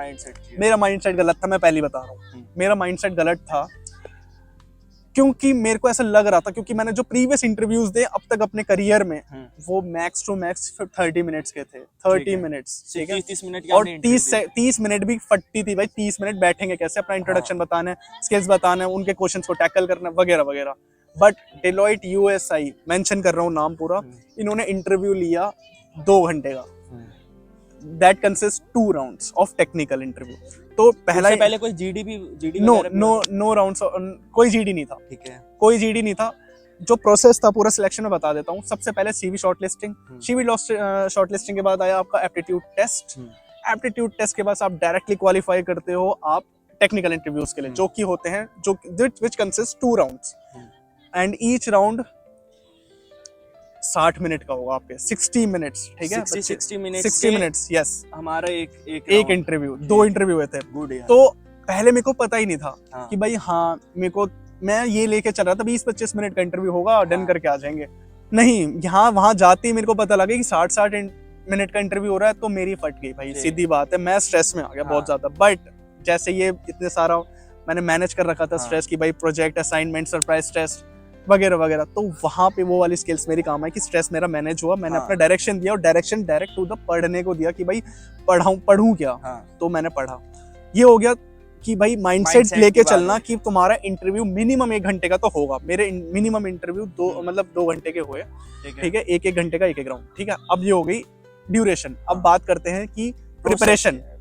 मेरा माइंडसेट गलत था, मैं पहले बता रहा हूँ। मेरा माइंडसेट गलत था क्योंकि मेरे को ऐसा लग रहा था, क्योंकि मैंने जो प्रीवियस इंटरव्यूज दे अब तक अपने करियर में, वो मैक्स टू मैक्स 30 मिनट्स के थे। 30 मिनट्स, ठीक है? 30 मिनट और 30 मिनट भी फटती थी भाई। 30 मिनट बैठेंगे कैसे? अपना इंट्रोडक्शन बताना है, स्किल्स बताना है, उनके क्वेश्चंस को टैकल करना वगैरह वगैरह। बट डिलॉयट यूएसआई, मेंशन कर रहा हूँ नाम पूरा, इन्होंने इंटरव्यू लिया 2 घंटे का। That consists 2 rounds of technical interview. तो पहले कोई जीडी नो राउंड्स, कोई जीडी नहीं था, ठीक है? कोई जीडी नहीं था। जो प्रोसेस था पूरा सिलेक्शन में बता देता हूँ। सबसे पहले सीवी शॉर्टलिस्टिंग, शॉर्टलिस्टिंग के बाद आया आपका एप्टीट्यूड टेस्ट। एप्टीट्यूड टेस्ट के बाद आप डायरेक्टली क्वालिफाई करते हो आप टेक्निकल इंटरव्यूज के लिए, जो कि होते हैं जो which consist 2 rounds and each round 60 minute का होगा आपके। 60 मिनट्स, ठीक है? 60 मिनट्स, यस। हमारा एक इंटरव्यू, 2 इंटरव्यू हुए थे। तो पहले मेरे को पता ही नहीं था कि भाई मैं ये लेके चल रहा था 20-25 मिनट का इंटरव्यू होगा, डन करके आ जाएंगे। नहीं, यहाँ वहां जाते ही मेरे को पता लगा कि 60 मिनट का इंटरव्यू हो रहा है। तो मेरी फट गई भाई, सीधी बात है। मैं स्ट्रेस में आ गया बहुत ज्यादा। बट जैसे ये इतने सारा मैंने मैनेज कर रखा था स्ट्रेस की, भाई प्रोजेक्ट, असाइनमेंट, सरप्राइज टेस्ट वगैरह वगैरह, तो वहां पे वो वाली स्किल्स मेरी काम है कि स्ट्रेस मेरा मैनेज हुआ। मैंने अपना डायरेक्शन दिया, और डायरेक्शन डायरेक्ट टू द पढ़ने को दिया कि भाई पढ़ूं क्या। तो मैंने पढ़ा। ये हो गया कि भाई माइंडसेट लेके चलना कि तुम्हारा इंटरव्यू मिनिमम 1 घंटे का तो होगा। मेरे मिनिमम इंटरव्यू 2 घंटे के हुए, ठीक है? 1-1 घंटे का 1-1 राउंड, ठीक है? अब ये हो गई ड्यूरेशन। अब बात करते हैं कि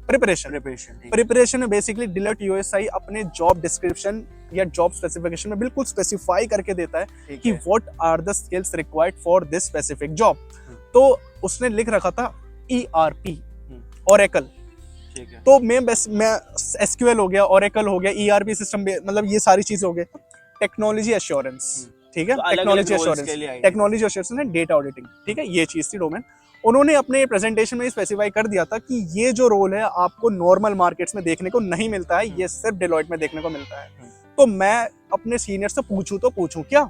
प्रिपरेशन में बेसिकली डिलॉयट यूएसआई अपने जॉब डिस्क्रिप्शन या जॉब स्पेसिफिकेशन में बिल्कुल स्पेसिफाई करके देता है कि what are the skills required for this specific job. तो उसने लिख रखा था ERP, ओरेकल। तो मैं SQL हो गया, ओरेकल हो गया, ERP सिस्टम, मतलब ये सारी चीजें हो गई। टेक्नोलॉजी एश्योरेंस, ठीक है? Technology assurance and data auditing, ठीक है? ये चीज थी डोमेन। उन्होंने अपने प्रेजेंटेशन में स्पेसिफाई कर दिया था कि ये जो रोल है आपको नॉर्मल मार्केट्स में देखने को नहीं मिलता है, ये सिर्फ डिलॉयट में देखने को मिलता है। तो मैं अपने सीनियर से पूछूं क्या?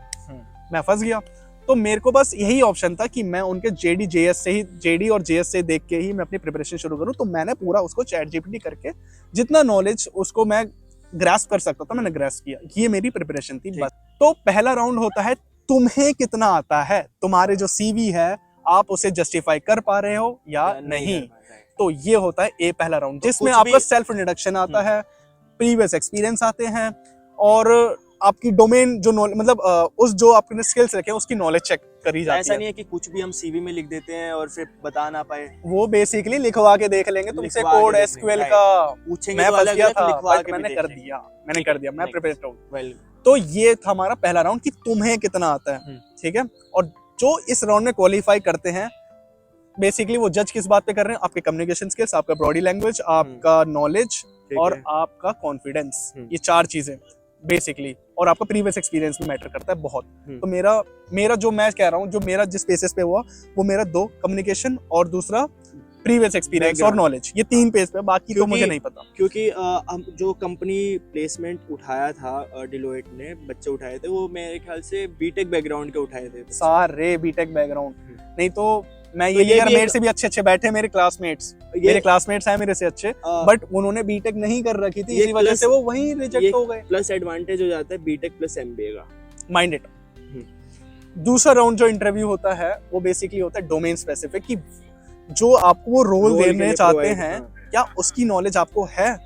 मैं फंस गया। तो मेरे को बस यही ऑप्शन था कि मैं उनके जेडी और जेएस से देख के ही मैं अपनी प्रिपरेशन शुरू करूं। तो मैंने पूरा उसको चैटजीपीटी करके जितना नॉलेज उसको मैं ग्रास्प कर सकता था, मैंने ग्रास्प किया। ये मेरी प्रिपरेशन थी बस। तो पहला राउंड होता है तुम्हें कितना आता है, तुम्हारे जो सीवी है आप उसे जस्टिफाई कर पा रहे हो या नहीं। तो ये होता है पहला राउंड, जिसमें आपका सेल्फ इंट्रोडक्शन आता है, प्रीवियस एक्सपीरियंस आते हैं, और आपकी डोमेन जो मतलब उस जो आपने स्किल्स रखे उसकी नॉलेज चेक करी जाती है। ऐसा नहीं है कि कुछ भी हम सीवी में लिख देते हैं और फिर बता ना पाए। वो बेसिकली लिखवा के देख लेंगे तुमसे कोड SQL का, पूछेंगे। मैं फंस गया था, बट मैंने कर दिया, मैं प्रिपेयर्ड हूं। तो ये था हमारा पहला राउंड कि तुम्हें कितना आता है, ठीक है? और जो इस राउंड में क्वालिफाई करते हैं, बेसिकली वो जज किस बात पे कर रहे हैं? आपके कम्युनिकेशन स्किल्स, आपका बॉडी लैंग्वेज, आपका नॉलेज और आपका कॉन्फिडेंस। ये 4 चीजें बेसिकली, और आपका प्रीवियस एक्सपीरियंस भी मैटर करता है बहुत। तो मेरा जो मैं कह रहा हूँ, जो मेरा जिस बेसिस पे हुआ वो मेरा 2 कम्युनिकेशन और दूसरा प्रीवियस एक्सपीरियंस और Background. नॉलेज, ये 3 पेज पे, बाकी तो क्योंकि- मुझे नहीं पता। क्योंकि हम जो कंपनी प्लेसमेंट उठाया था डिलोइट ने, बच्चे उठाए थे वो मेरे ख्याल से बीटेक बैकग्राउंड के उठाए थे बच्चे। सारे बीटेक बैकग्राउंड, नहीं तो मैं तो ये ये नहीं भी मेरे एक- से भी अच्छे बैठे मेरे क्लासमेट्स, मेरे क्लासमेट्स हैं मेरे से अच्छे, बट उन्होंने बीटेक नहीं कर रखी थी, ये इसी वजह plus- से वो वहीं रिजेक्ट हो गए। प्लस एडवांटेज हो जाता है बीटेक प्लस एमबीए का। माइंडेड। दूसरा राउंड जो इंटरव्यू होता है वो बेसिकली होता है डोमेन स्पेसिफिक, कि जो आपको वो रोल Role के देने लिए चाहते provide, हैं हाँ। क्या उसकी नॉलेज आपको है,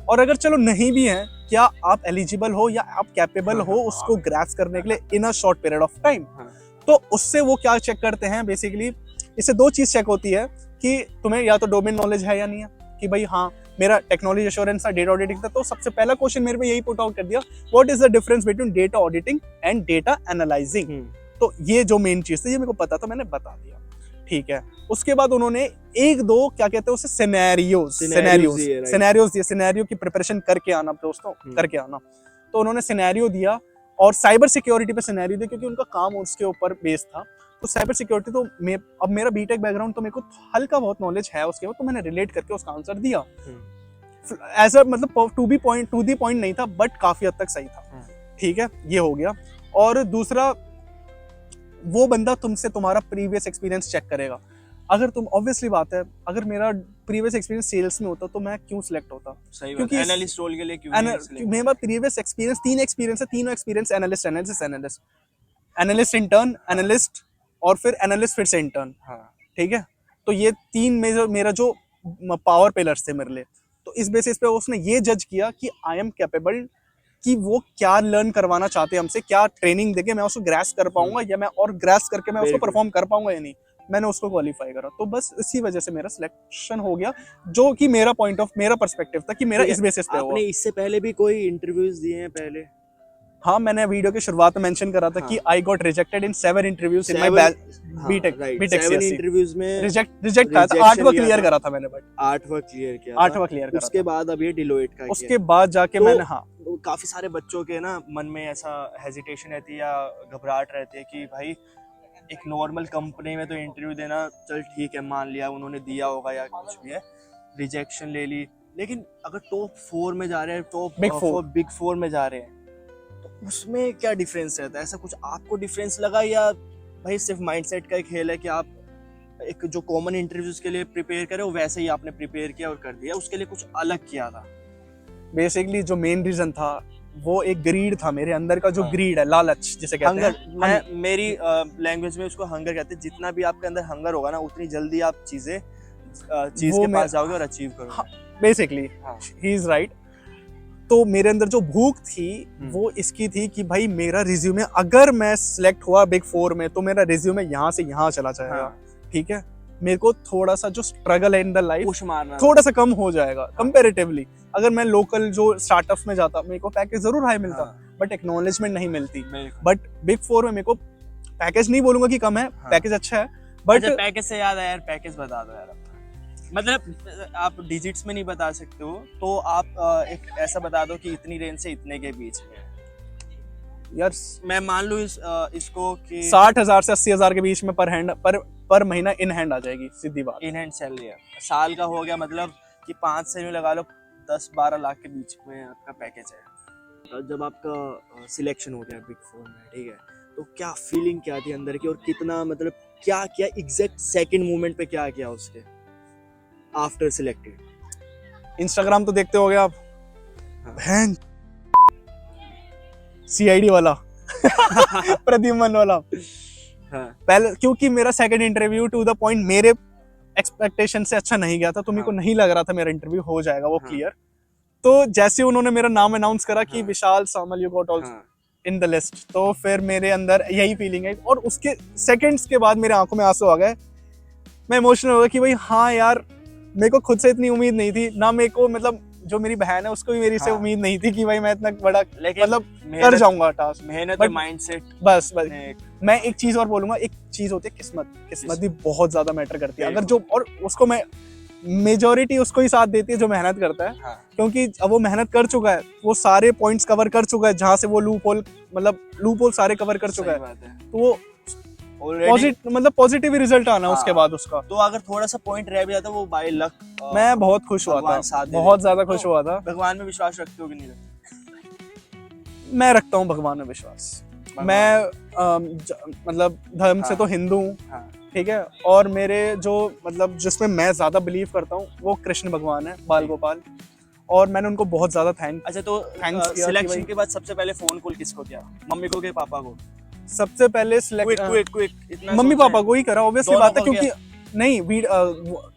और अगर चलो नहीं भी है, क्या आप एलिजिबल हो या आप कैपेबल हाँ, हो हाँ, उसको ग्रैस्प करने के लिए in a short period of time. हाँ। तो उससे वो क्या चेक करते हैं बेसिकली, इससे 2 चीज चेक होती है कि तुम्हें या तो डोमेन नॉलेज है या नहीं है, कि भाई हाँ मेरा टेक्नोलॉजी एश्योरेंस था, डेटा ऑडिटिंग था, तो सबसे पहला क्वेश्चन मेरे में यही पुट आउट कर दिया, what is the difference between data auditing and data analysing. तो ये जो मेन चीज थी, ये मेरे को पता था, मैंने बता दिया, ठीक है। उसके बाद उन्होंने 1-2 क्या कहते हैं उसे सिनेरियोज दिए, सिनेरियो की प्रिपरेशन करके आना दोस्तों, करके आना। तो उन्होंने सिनेरियो दिया और साइबर सिक्योरिटी पे सिनेरियो दिया, क्योंकि उनका काम उसके ऊपर बेस था। तो साइबर सिक्योरिटी तो अब मेरा बीटेक बैकग्राउंड, तो मेरे को हल्का बहुत नॉलेज है उसके ऊपर, तो मैंने रिलेट करके उसका आंसर दिया। एज अ मतलब टू दी पॉइंट नहीं था, बट काफी हद तक सही था, ठीक है, ये हो गया। और दूसरा, वो बंदा तुमसे तुम्हारा प्रीवियस एक्सपीरियंस चेक करेगा। अगर तुम, ऑब्वियसली बात है, अगर मेरा प्रीवियस एक्सपीरियंस सेल्स में होता तो मैं क्यों सिलेक्ट होता, सही क्योंकि बात, एनालिस्ट रोल के लिए क्यों नहीं select? मेरा प्रीवियस एक्सपीरियंस 3 एक्सपीरियंस है, तीनों एक्सपीरियंस एनालिस्ट इंटर्न, एनालिस्ट और फिर एनालिस्ट फिर से इंटर्न, हाँ। ठीक है। तो ये 3 मेरा जो पावर पिलर्स थे मेरे लिए। तो इस बेसिस पे उसने ये जज किया कि आई एम कैपेबल, कि वो क्या लर्न करवाना चाहते हैं हमसे, क्या ट्रेनिंग देके मैं उसको ग्रैस्प कर पाऊंगा, या मैं और ग्रैस्प करके मैं उसको बिल्कुल। परफॉर्म कर पाऊंगा या नहीं। मैंने उसको क्वालिफाई करा, तो बस इसी वजह से मेरा सिलेक्शन हो गया, जो कि मेरा मेरा पर्सपेक्टिव था कि मेरा ठीक है, इस बेसिस पे हुआ। आपने इससे पहले भी कोई इंटरव्यूज दिए हैं पहले? हाँ, मैंने वीडियो की शुरुआत में मेंशन करा था कि I got rejected in 7 interviews in my BTech 7 interviews में रिजेक्ट था, 8वां क्लियर करा था मैंने, बट 8वां क्लियर किया था। 8वां क्लियर करा उसके था। बाद अब ये डिलोइट का उसके बाद जाके तो मैंने, हाँ, काफी सारे बच्चों के ना मन में ऐसा हेजिटेशन रहती है या घबराहट रहती है कि भाई एक नॉर्मल कंपनी में तो इंटरव्यू देना, चल ठीक है, मान लिया उन्होंने दिया होगा या कुछ भी है, रिजेक्शन ले ली, लेकिन अगर टॉप 4 में जा रहे हैं, टॉप बिग 4 में जा रहे हैं, तो उसमें क्या डिफरेंस रहता है? ऐसा कुछ आपको डिफरेंस लगा, या भाई सिर्फ माइंडसेट का एक खेल है कि आप एक जो कॉमन इंटरव्यूज के लिए प्रिपेयर करे वो वैसे ही आपने प्रिपेयर किया और कर दिया, उसके लिए कुछ अलग किया था? बेसिकली जो मेन रीजन था वो एक ग्रीड था मेरे अंदर का, जो ग्रीड है, लालच जिसे कहते हैं। हंगर, मेरी लैंग्वेज में उसको हंगर कहते हैं। जितना भी आपके अंदर हंगर होगा ना, उतनी जल्दी आप चीज के पास जाओगे और अचीव करोगे। Basically he is right. तो मेरे अंदर जो भूख थी वो इसकी थी कि भाई मेरा रिज्यूमे, अगर मैं सिलेक्ट हुआ बिग 4 में, तो मेरा रिज्यूमे यहाँ से यहाँ चला जाएगा, ठीक है। मेरे को थोड़ा सा जो स्ट्रगल है इन द लाइफ, पुश मारना थोड़ा सा कम हो जाएगा कंपैरेटिवली। अगर मैं लोकल जो स्टार्टअप्स में जाता, मेरे को पैकेज जरूर हाई मिलता, बट एक्नॉलेजमेंट नहीं मिलती। बट बिग 4 में मेरे को पैकेज नहीं बोलूंगा कि कम है, पैकेज अच्छा है, बट पैकेज से याद आया यार, पैकेज बता दो यार। मतलब आप डिजिट्स में नहीं बता सकते हो, तो आप एक ऐसा बता दो कि इतनी रेंज से इतने के बीच में यार। मैं मान लूं इसको कि 60,000 से 80,000 के बीच में पर महीना इन हैंड आ जाएगी, सीधी बात। इन हैंड सैलरी है, साल का हो गया, मतलब कि 5 से यूं लगा लो 10-12 लाख के बीच में आपका पैकेज है। जब आपका सिलेक्शन हो गया बिग 4 में, ठीक है, तो क्या फीलिंग क्या थी अंदर की, और कितना, मतलब क्या किया एग्जैक्ट सेकंड मोमेंट पे, क्या किया उसके आफ्टर सिलेक्टेड? इंस्टाग्राम तो देखते होगे आप, हाँ। CID वाला प्रद्युमन वाला। हाँ। पहले क्योंकि मेरा second interview to the point मेरे एक्सपेक्टेशन से अच्छा नहीं गया था, तो मेरे को नहीं लग रहा था मेरा इंटरव्यू हो जाएगा वो क्लियर। तो जैसे उन्होंने मेरा नाम अनाउंस करा कि Vishal Samal you got also in the list, तो फिर मेरे अंदर यही फीलिंग है। और उसके सेकंड्स के बाद मेरे आंखों में आंसू आ गए, मैं इमोशनल हो गया कि भाई हाँ यार, मेरे को खुद से इतनी उम्मीद नहीं थी ना, मेरे को मतलब जो मेरी बहन है उसको भी मेरी से उम्मीद नहीं थी कि भाई मैं इतना बड़ा मतलब कर जाऊंगा टास्क। मेहनत और माइंडसेट। बस मैं एक चीज और बोलूंगा, एक चीज होती है किस्मत भी बहुत ज्यादा मैटर करती है। अगर जो, और उसको मैं मेजॉरिटी उसको ही साथ देती है जो मेहनत करता है, क्योंकि अब वो मेहनत कर चुका है, वो सारे पॉइंट्स कवर कर चुका है, जहाँ से वो लूप होल सारे कवर कर चुका है, तो वो ऑलरेडी। मतलब पॉजिटिव रिजल्ट आना हाँ। उसके बाद उसका। तो अगर थोड़ा सा पॉइंट रह भी जाता वो बाय लक मैं बहुत खुश हुआ था, भगवान साथ दे बहुत देते। ज्यादा खुश तो हुआ था। भगवान में विश्वास रखते हो कि नहीं रखते? मैं रखता हूँ भगवान में विश्वास। मैं मतलब धर्म से हाँ। तो हिंदू हूँ, हाँ। ठीक है, और मेरे जो मतलब जिसमें मैं ज्यादा बिलीव करता हूँ वो कृष्ण भगवान है, बाल गोपाल, और मैंने उनको बहुत ज्यादा अच्छा, तो थैंक्स किया कि सिलेक्शन भाई के बाद सबसे पहले फोन कॉल किसको किया? मम्मी को के पापा को? सबसे पहले क्विक इतना मम्मी सोचना पापा है? को ही करा, ऑब्वियसली दोनों बात है, को क्योंकि नहीं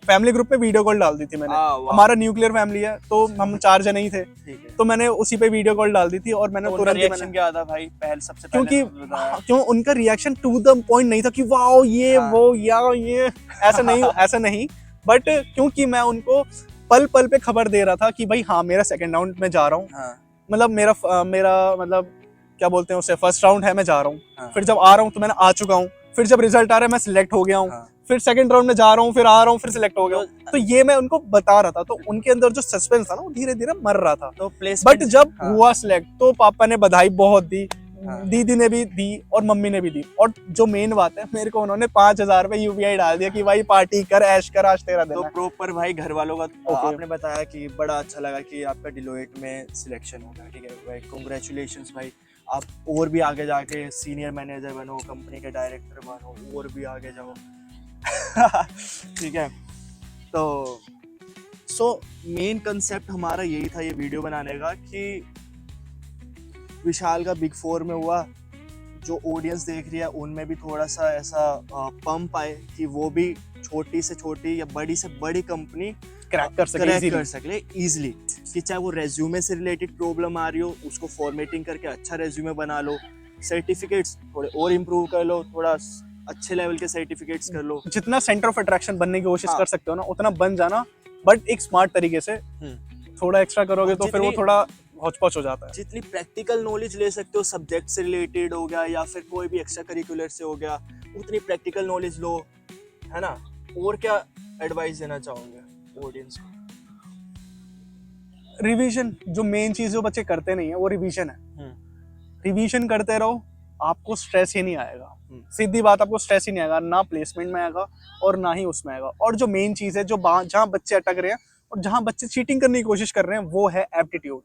फैमिली ग्रुप में वीडियो कॉल डाल दी थी मैंने। वाह। हमारा न्यूक्लियर फैमिली है तो हम 4 जने ही थे, ठीक है। तो मैंने उसी पे वीडियो कॉल डाल दी थी और मैंने तो उनका तुरंत ही रिएक्शन क्या था भाई? सबसे पहले क्योंकि तो बताया। क्यों उनका रिएक्शन टू द पॉइंट नहीं था कि वाओ ये हाँ। वो या ये, ऐसा नहीं, बट क्योंकि मैं उनको पल पल पे खबर दे रहा था कि भाई हाँ मेरा सेकंड राउंड में जा रहा हूँ, हाँ। मतलब मेरा मतलब क्या बोलते हैं उसे, फर्स्ट राउंड है, मैं जा रहा हूँ। हाँ। फिर जब आ रहा हूँ तो मैंने आ चुका हूँ, फिर जब रिजल्ट आ रहा है मैं सिलेक्ट हो गया हूँ, हाँ। फिर सेकंड राउंड में जा रहा हूँ, फिर आ रहा हूँ, फिर सिलेक्ट हो गया हूँ। तो ये मैं उनको बता रहा था, तो उनके अंदर जो सस्पेंस था ना वो धीरे धीरे मर रहा था। तो प्लेसमेंट, बट जब हाँ। हुआ सिलेक्ट तो पापा ने बधाई बहुत दी, हाँ। दीदी ने भी दी और मम्मी ने भी दी, और जो मेन बात है मेरे को उन्होंने 5,000 रुपए यूपीआई डाल दिया कि भाई पार्टी कर, ऐश कर, आज तेरा दिन तो है। प्रॉपर भाई घर वालों का Okay. आपने बताया कि बड़ा अच्छा लगा कि आपका डिलोइट में सिलेक्शन हो गया, ठीक है भाई, कांग्रेचुलेशंस भाई। आप और भी आगे जाके सीनियर मैनेजर बनो, कंपनी के डायरेक्टर बनो, और भी आगे जाओ। ठीक है, तो मेन कंसेप्ट हमारा यही था ये वीडियो बनाने का कि विशाल का बिग 4 में हुआ, जो ऑडियंस देख रही है उनमें भी थोड़ा सा ऐसा पंप आए कि वो भी छोटी से छोटी या बड़ी से बड़ी कंपनी क्रैक कर सके इजीली, कि चाहे वो रेज्यूमे से रिलेटेड प्रॉब्लम आ रही हो उसको फॉर्मेटिंग करके अच्छा रेज्यूमे बना लो, सर्टिफिकेट्स थोड़े और इम्प्रूव कर लो, थोड़ा अच्छे लेवल के सर्टिफिकेट्स कर लो, जितना सेंटर ऑफ अट्रैक्शन बनने की कोशिश हाँ। कर सकते हो ना उतना बन जाना, बट एक स्मार्ट तरीके से। थोड़ा एक्स्ट्रा करोगे तो फिर वो थोड़ा हौच-पौच हो जाता है। जितनी प्रैक्टिकल नॉलेज ले सकते हो, सब्जेक्ट से रिलेटेड हो गया या फिर कोई भी एक्स्ट्रा करिकुलर से हो गया, उतनी प्रैक्टिकल नॉलेज लो, है ना। और क्या एडवाइस देना चाहोगे ऑडियंस को? रिवीजन, जो मेन चीज जो बच्चे करते नहीं है वो रिवीजन है। रिवीजन करते रहो, आपको स्ट्रेस ही नहीं आएगा, सीधी बात, आपको स्ट्रेस ही नहीं आएगा, ना प्लेसमेंट में आएगा और ना ही उसमें आएगा। और जो मेन चीज है, जो जहाँ बच्चे अटक रहे हैं और जहाँ बच्चे चीटिंग करने की कोशिश कर रहे हैं, वो है aptitude.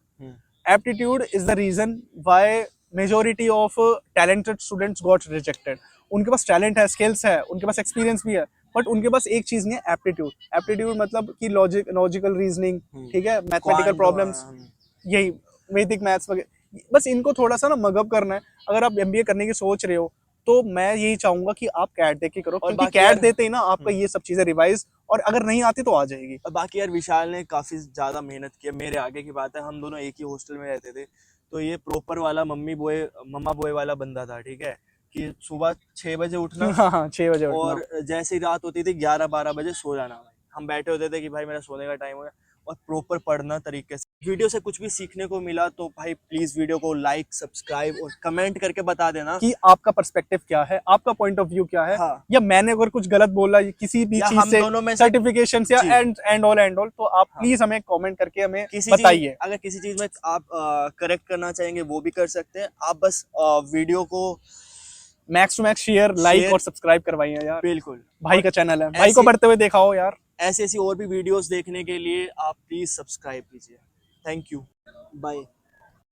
Aptitude is the reason why majority of talented students got rejected. उनके पास टैलेंट है, स्किल्स है, उनके पास एक्सपीरियंस भी है, बट उनके पास एक चीज नहीं है, एप्टीट्यूड। एप्टीट्यूड मतलब कि लॉजिकल रीजनिंग, ठीक है, मैथमेटिकल प्रॉब्लम्स, यही वैदिक मैथ्स वगैरह, बस इनको थोड़ा सा ना मगअप करना है। अगर आप एमबीए करने की सोच रहे हो तो मैं यही चाहूंगा कि आप कैट दे के करो, क्योंकि कैट देते ही ना आपका ये सब चीजें रिवाइज, और अगर नहीं आती तो आ जाएगी। बाकी यार विशाल ने काफी ज्यादा मेहनत की, मेरे आगे की बात है, हम दोनों एक ही हॉस्टल में रहते थे, तो ये प्रॉपर वाला मम्मा बॉय वाला बंदा था, ठीक है, कि सुबह 6 बजे उठना, हाँ 6 बजे उठना, और जैसे ही रात होती थी 11-12 बजे सो जाना। हम बैठे होते थे कि भाई मेरा सोने का टाइम हो गया, और प्रॉपर पढ़ना तरीके से। वीडियो से कुछ भी सीखने को मिला तो भाई प्लीज वीडियो को लाइक, सब्सक्राइब और कमेंट करके बता देना कि आपका पर्सपेक्टिव क्या है, आपका पॉइंट ऑफ व्यू क्या है। हाँ। या मैंने अगर कुछ गलत बोला किसी भी या चीज हम से, दोनों में सर्टिफिकेशन या एंड ऑल, तो आप हाँ। प्लीज हमें कमेंट करके हमें किसी बताइए। अगर किसी चीज में आप करेक्ट करना चाहेंगे वो भी कर सकते हैं, आप बस वीडियो को max to max share, like और सब्सक्राइब करवाइए यार, बिल्कुल, भाई का चैनल है, भाई को बढ़ते हुए देखा हो यार। ऐसी और भी वीडियोस देखने के लिए आप प्लीज सब्सक्राइब कीजिए। Thank you, bye.